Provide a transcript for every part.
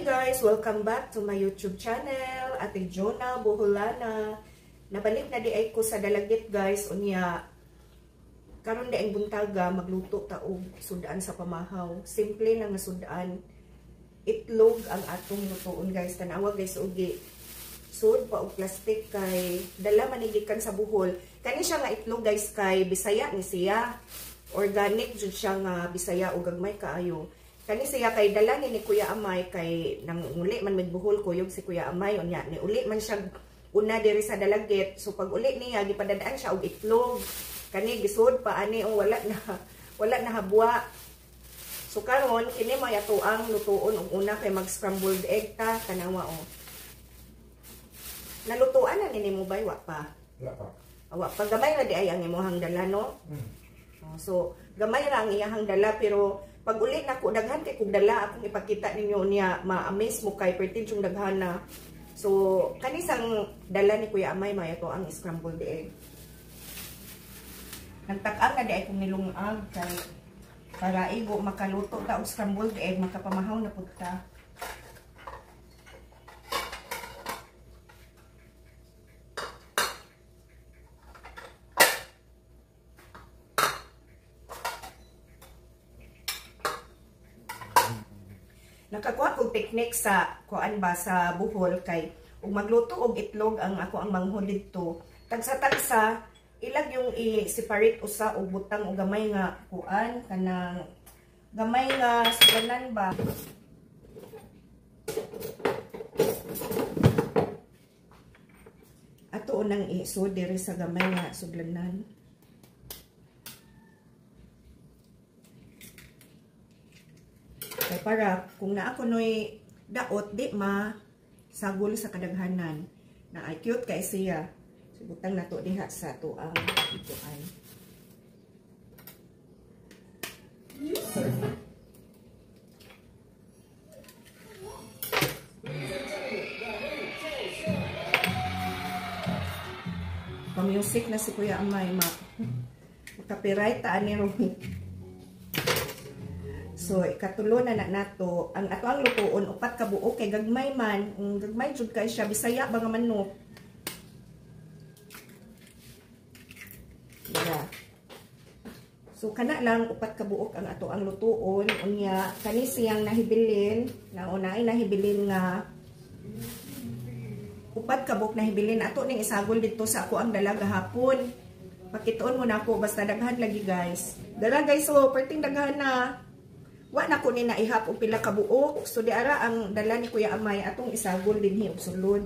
guys! Welcome back to my YouTube channel, Ate Jonah Boholana. Nabalik na di ay ko sa dalagit guys, unya. Karon di ang buntaga, magluto ta og sudaan sa pamahaw. Simple lang nga sudaan. Itlog ang atong lutoon guys. Tanawa guys, ugi. Sud pa og plastic kay dala manigikan sa Bohol. Kani siya nga itlog guys kay Bisaya ni siya. Organic jud siya nga Bisaya o gagmay kaayo. Kani siya kay dala ni Kuya Amay kay nang uli man magbuhol kuyog si Kuya Amay unya ni uli man siya una diri sa dalagit. So pag uli niya gipadadaan siya og itlog. Kani gisud pa ani wala na habwa. So karon kini may atuang lutuon og una kay mag scrambled egg ta kanawa o. Nalutuan na nimo bay wa pa? Wala pa. Wa pa gamay ra di ay ang imong dala no. So gamay ra ang iyahang dala pero pag ulit na ko, daghan kay kung dala akong ipakita ninyo niya, ma-amaze mo kay pertin yung daghan na. So, kanisang dala ni Kuya Amay, may ito ang scrambled egg. Nagtakang na di ay kong nilungag kay para igo makaluto ta og scrambled egg, makapamahaw na punta. Nakakuha kong technique sa kuan ba sa Bohol kay ug magluto og itlog ang ako ang manghod dito. Tagsa-tagsa ilag yung i-separate usa og butang og gamay nga kuan kanang gamay nga suganan ba. Ato unang i-so diri sa gamay nga suglanan. Kaya para kung naa ko noy daot di ma sagol sa kadaghanan na ay cute kay siya. Subutang nato diha sa tuang ituan. Pa-music na si Kuya Amay copyright ta ani ro. So, ikatulo na nato. Ang ato ang lutuon, upat ka buok kay gagmay man. Gagmay jud kay siya. Bisaya ba nga manok. Yeah. So, kana lang upat ka buok ang ato ang lutuon. Unya, kani siyang nahibilin. Naunay nahibilin nga. Upat ka buok nahibilin. Ato ning isagol dito sa ako ang dalaga hapon. Pakituon mo na ako. Basta daghan lagi guys. Dala guys, so, perting daghan na. Wa na ko ni naihap og pila ka buok. So di ara ang dala ni Kuya Amay atong isagol dinhi og sulod.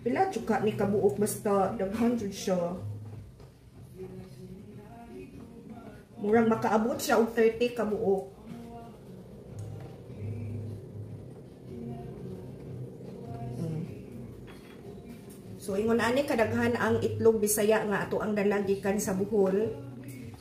Pila chuka ni kabuok basta daghan jud siya. Murang makaabot siya og 30 ka buok. So ingon ani kadaghan ang itlog Bisaya nga ato ang dala gikan sa Bohol.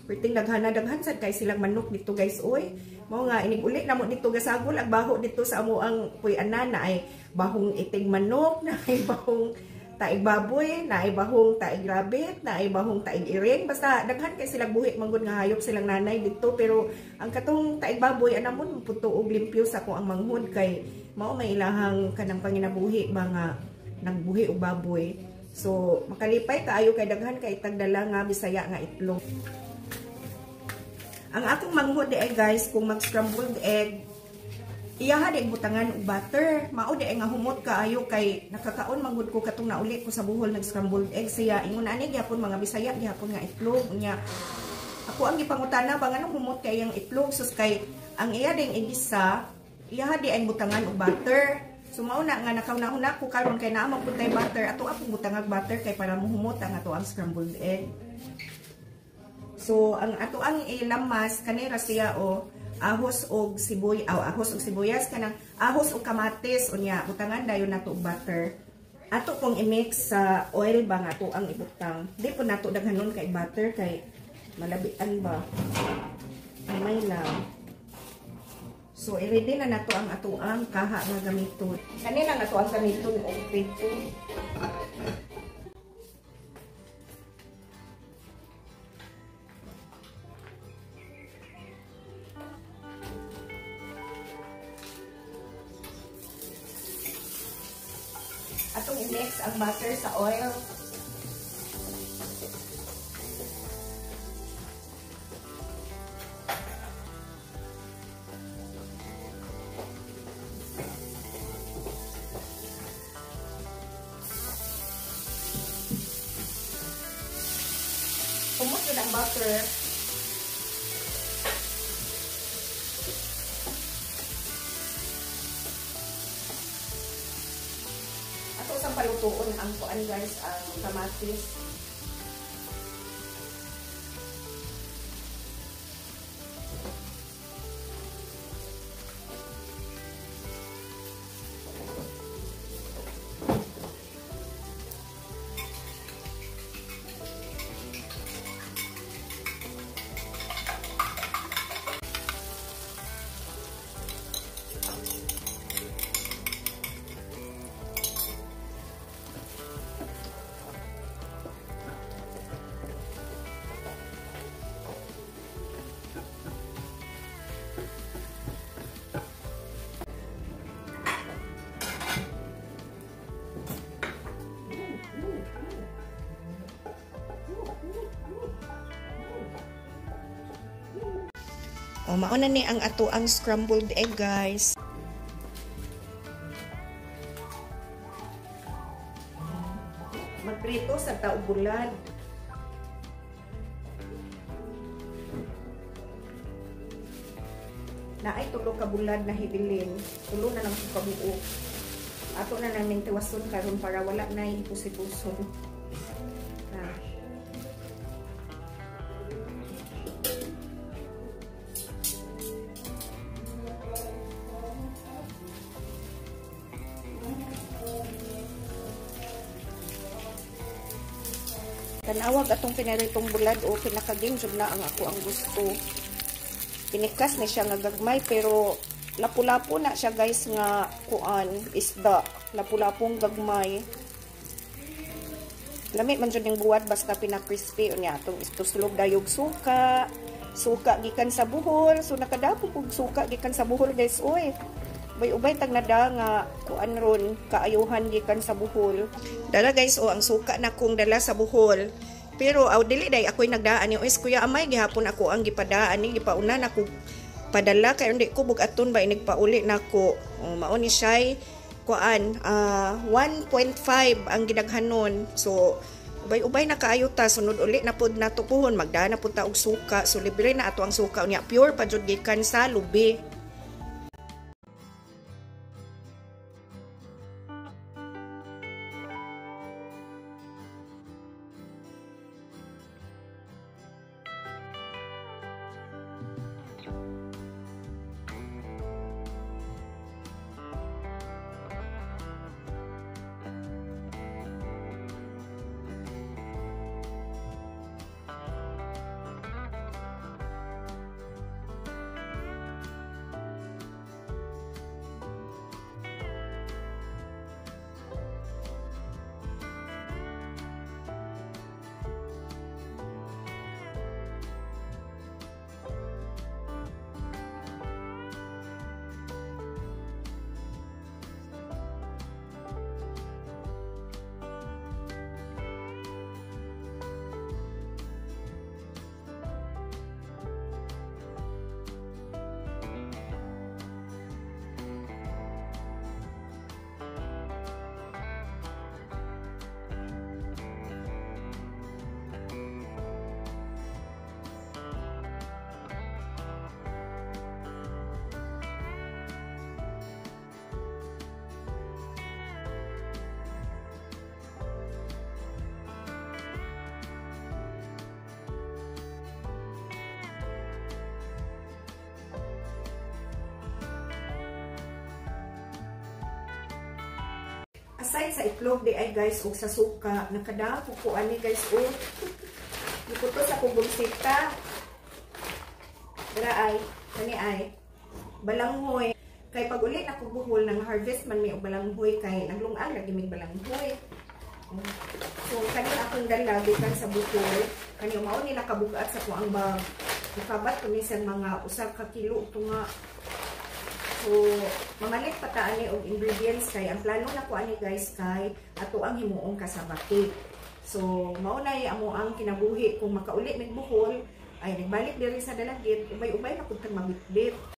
Perting daghan sad kay silang manok dito guys oy. Mao nga inig uli na mo dito gasagol ang baho dito sa amo ang puy-anan na ay bahong itig manok, na ay bahong taig baboy, na ay bahong taig rabbit, na ay bahong taig iring. Basta daghan kay silang buhi manggod nga hayop silang nanay dito pero ang katong taig baboy anamon puto og limpyo sa ko ang manghod kay mao may ilahang kanang panginabuhi mga nagbuhi og baboy. So makalipay kaayo kay daghan kay tagdala nga Bisaya nga itlog. Ang akong manghod ay guys, kung mag-scrambled egg, iyaha din butangan og butter. Mao di nga humot kaayo kay nakakaon manghod ko katong nauli ko sa Bohol nag-scrambled egg siya. Ingon ani gyapon mga Bisaya gyapon nga itlog nya. Ako ang gipangutana ba nganong humot kay ang itlog sus kay ang iya ding igisa, iyaha di ang butangan og butter. So mao na nga nakaunahon ako karon kay naa man pud tay butter. Ato akong butangag butter kay para mohumot ang ato ang scrambled egg. So, ang ato ang ilamas, kanira siya o ahos og sibuyas, kanang ahos og kamatis, unya, butangan dayon nato og butter. Ato pong i-mix sa oil ba nga ato ang ibutang. Di po nato daghanon kay butter, kay malabian ba. May lang. So, i-ready na nato ang ato ang kaha nga gamiton. Kanina nato ang gamiton og pito. Atong i-mix ang butter sa oil. Pumus yun ang butter. Ato sa palutuon ang kuan guys, ang kamatis. O, mauna ni ang ato ang scrambled egg, guys. Magprito sa taubulan. Naay tulo ka bulad na hibilin. Tulo na lang sa kabuo. Ato na namin tiwason karon para wala na ipusi-puson. Tanawag atong pinaritong bulad o pinakaging jud na ang ako ang gusto. Pinikas na siya nga gagmay pero lapu-lapu na siya guys nga kuan isda. Lapu-lapong gagmay. Lami man jud ning buwad basta pina-crispy unya atong istuslog dayog suka. Suka gikan sa buhol. So nakadapo pug suka gikan sa buhol guys oy. Ubay tag nada nga kuan ron kaayuhan gikan sa buhol. Dala guys ang suka na kong dala sa buhol. Pero dili day ako'y nagdaan ni ois kuya amay gihapon ako ang gipadaan ni gipauna na ko padala kay undi ko bugaton ba inigpauli nako. Mao ni siya kuan 1.5 ang gidaghanon. So ubay na kaayo ta sunod uli na pud natukuhon magdaan na pud ta og suka. So libre na ato ang suka unya pure pa jud gikan sa lubi. Aside sa itlog di ay guys ug sa suka nakadapo ko ani guys ug iputo sa kubulsita dira ay kani ay balanghoy kay pag uli na ko buhol nang harvest man may og balanghoy kay naglungan lagi mig balanghoy. So kani akong dala bisan sa buhol kani mao ni nakabugat sa kuang bag ikabat ko ni sa mga 1 ka kilo ito nga. So mamalit pa ta ani og ingredients kay ang plano na ko ani guys kay ato ang himuong cassava cake. So mao na amo ang kinabuhi kung makauli mig Bohol ay nagbalik diri sa Dalagit, ubay-ubay na pud tag mabitbit.